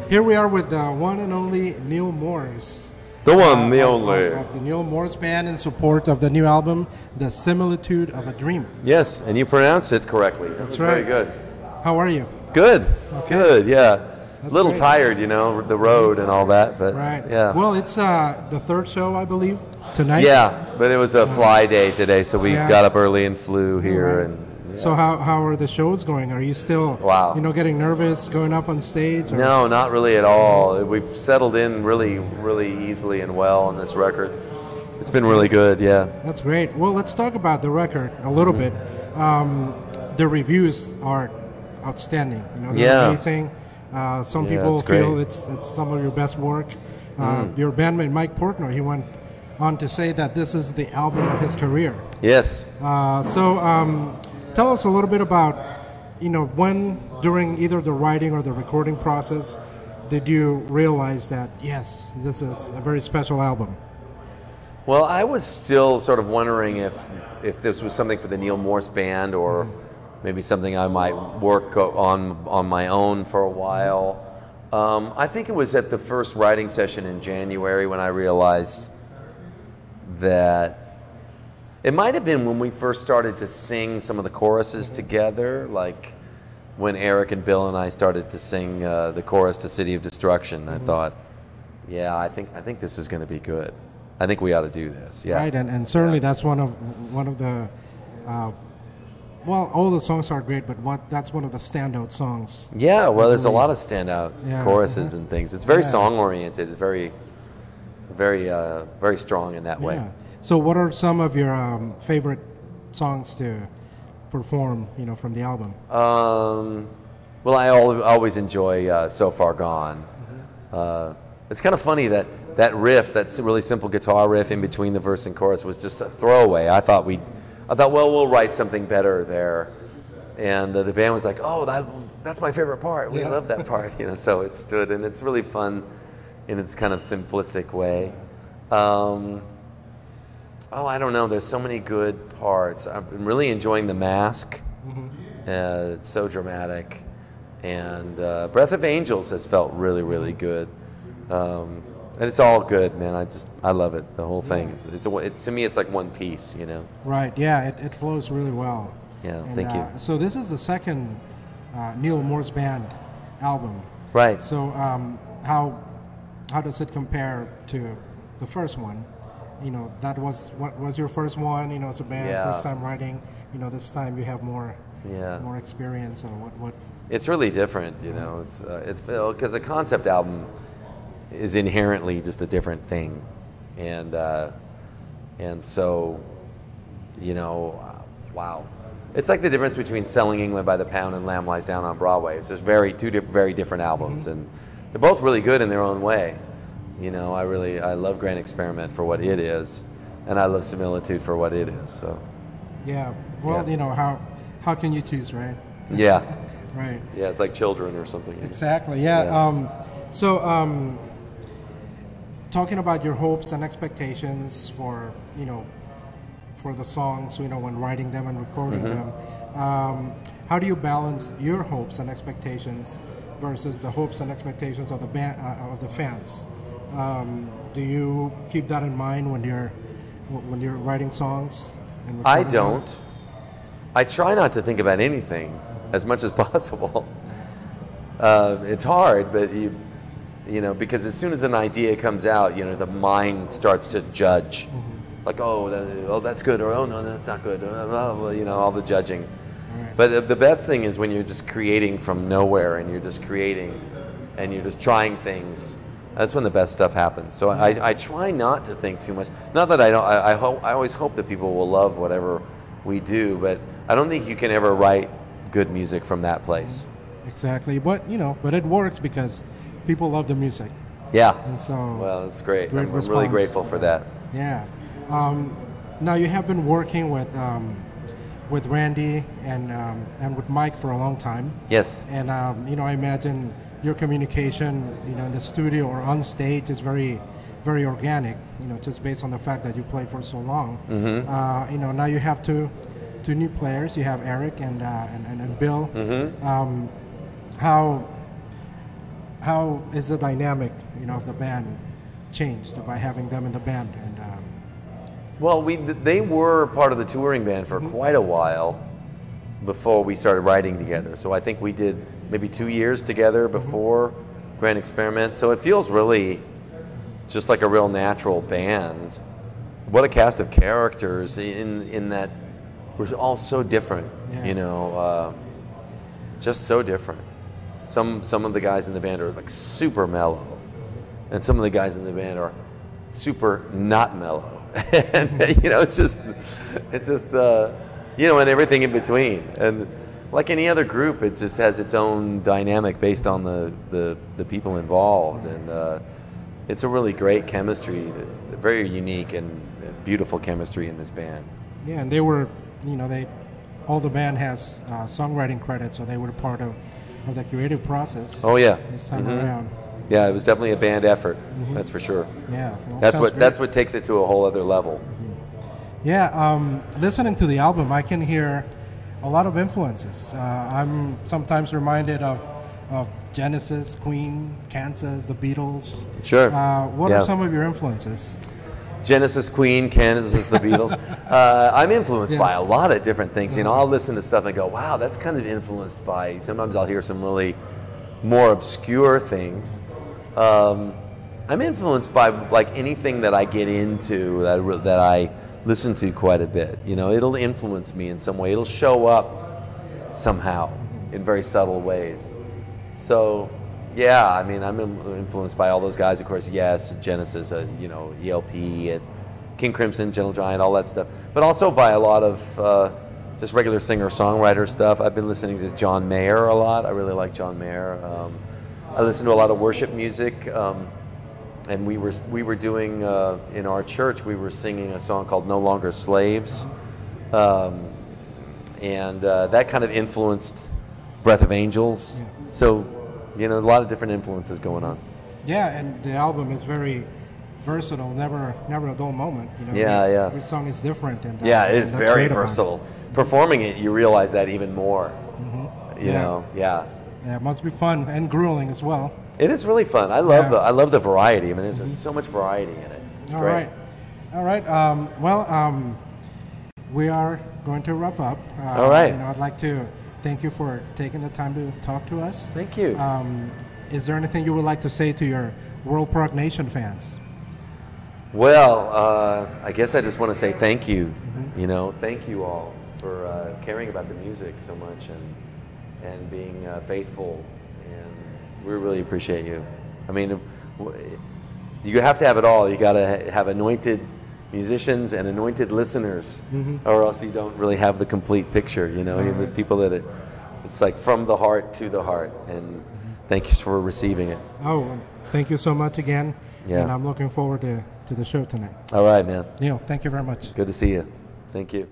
here we are with the one and only Neal Morse. The one, the only. Of the Neal Morse Band in support of the new album, The Similitude of a Dream. Yes, and you pronounced it correctly. That's right. Very good. How are you? Good. Okay. Good, yeah. That's a little great. tired, you know, the road and all that, but Right. yeah. Well, it's the third show, I believe, tonight. Yeah, but it was a fly day today, so we Yeah. got up early and flew here. And yeah. So how are the shows going? Are you still, Wow. getting nervous going up on stage? Or? No, not really at all. We've settled in really, really easily and well on this record. It's been really good, yeah. That's great. Well, let's talk about the record a little bit. The reviews are outstanding. They're Yeah. amazing. Some Yeah, people it's great. feel it's some of your best work. Your bandmate Mike Portnoy, he went on to say that this is the album of his career. Yes. Tell us a little bit about, when during either the writing or the recording process did you realize that, yes, this is a very special album? Well, I was still sort of wondering if this was something for the Neal Morse Band or maybe something I might work on my own for a while. I think it was at the first writing session in January when I realized that it might have been when we first started to sing some of the choruses together, like when Eric and Bill and I started to sing the chorus to City of Destruction. I thought, yeah, I think this is going to be good. I think we ought to do this. Yeah. Right, and certainly that's one of the well, all the songs are great, but that's one of the standout songs. Yeah, well, there's a lot of standout Yeah. choruses and things. It's very Yeah. song oriented. It's very, very, very strong in that way. Yeah. So, what are some of your favorite songs to perform? From the album. Well, I always enjoy "So Far Gone." It's kind of funny that riff, that really simple guitar riff in between the verse and chorus, was just a throwaway. I thought, well, we'll write something better there, and the band was like, "Oh, that's my favorite part. We love that part." So it stood, and it's really fun in its kind of simplistic way. I don't know. There's so many good parts. I've been really enjoying The Mask. It's so dramatic, and Breath of Angels has felt really, really good. And it's all good, man. I love it. The whole thing. It's to me, it's like one piece, Right. Yeah. It flows really well. Yeah. And, Thank you. So this is the second Neal Morse Band album. Right. So how does it compare to the first one? That was your first one. As a band, Yeah. first time writing. This time you have more experience. So what? It's really different, It's because a concept album is inherently just a different thing, and so, wow, it's like the difference between Selling England by the Pound and Lamb Lies Down on Broadway. It's just two very different albums, and they're both really good in their own way. I love Grand Experiment for what it is, and I love Similitude for what it is. So, yeah. Well, how can you choose, right? Yeah. Right. Yeah, it's like children or something. Exactly. Yeah. Talking about your hopes and expectations for the songs, when writing them and recording them, how do you balance your hopes and expectations versus the hopes and expectations of the band, of the fans? Do you keep that in mind when you're writing songs? And I recording them? don't. I try not to think about anything as much as possible. It's hard, but because as soon as an idea comes out, the mind starts to judge. Like, that's good, or oh no, that's not good, all the judging. Right. But the best thing is when you're just creating from nowhere, and you're just creating, and you're just trying things. That's when the best stuff happens. So I try not to think too much. Not that I don't. I always hope that people will love whatever we do, but I don't think you can ever write good music from that place. Exactly, but it works because people love the music. Yeah. And so, well, that's great. Great I'm response. really grateful for that. Yeah. Now you have been working with Randy and with Mike for a long time. Yes. And I imagine your communication, in the studio or on stage is very, very organic. Just based on the fact that you played for so long. Mm-hmm. Now you have two new players. You have Eric and Bill. Mm-hmm. how is the dynamic, of the band changed by having them in the band? And well, they were part of the touring band for quite a while before we started writing together. So I think we did maybe 2 years together before Grand Experiment. So it feels really just like a real natural band. What a cast of characters in that we're all so different, just so different. Some of the guys in the band are like super mellow, and some of the guys in the band are super not mellow. And it's just and everything in between. And like any other group, it just has its own dynamic based on the people involved, and it's a really great chemistry, very unique and beautiful chemistry in this band. Yeah, and they were, all the band has songwriting credits, so they were part of the creative process. Oh yeah, this time around. Yeah, it was definitely a band effort. That's for sure. Yeah, well, that's what takes it to a whole other level. Yeah, listening to the album, I can hear a lot of influences. I'm sometimes reminded of Genesis, Queen, Kansas, the Beatles. Sure. What are some of your influences? Genesis, Queen, Kansas, the Beatles. I'm influenced by a lot of different things. I'll listen to stuff and go, wow, that's kind of influenced by, sometimes I'll hear some really more obscure things. I'm influenced by like anything that I get into that I listen to quite a bit. It'll influence me in some way. It'll show up somehow in very subtle ways. So, yeah, I mean, I'm influenced by all those guys, of course. Yes, Genesis, ELP, and King Crimson, Gentle Giant, all that stuff. But also by a lot of just regular singer-songwriter stuff. I've been listening to John Mayer a lot. I really like John Mayer. I listen to a lot of worship music. And we were doing in our church, we were singing a song called "No Longer Slaves," and that kind of influenced "Breath of Angels." Yeah. So, a lot of different influences going on. Yeah, and the album is very versatile. Never a dull moment. Yeah. Every song is different, and it is very versatile. Performing it, you realize that even more. Yeah, it must be fun and grueling as well. It is really fun. I love the variety. I mean, there's just so much variety in it. It's great. All right. We are going to wrap up. All right. I'd like to thank you for taking the time to talk to us. Thank you. Is there anything you would like to say to your World Prog-Nation fans? Well, I guess I just want to say thank you. Thank you all for caring about the music so much and being faithful. We really appreciate you. I mean, you have to have it all. You got to have anointed musicians and anointed listeners, or else you don't really have the complete picture. The people that it's like from the heart to the heart. And thank you for receiving it. Oh, thank you so much again. Yeah. And I'm looking forward to the show tonight. All right, man. Neal, thank you very much. Good to see you. Thank you.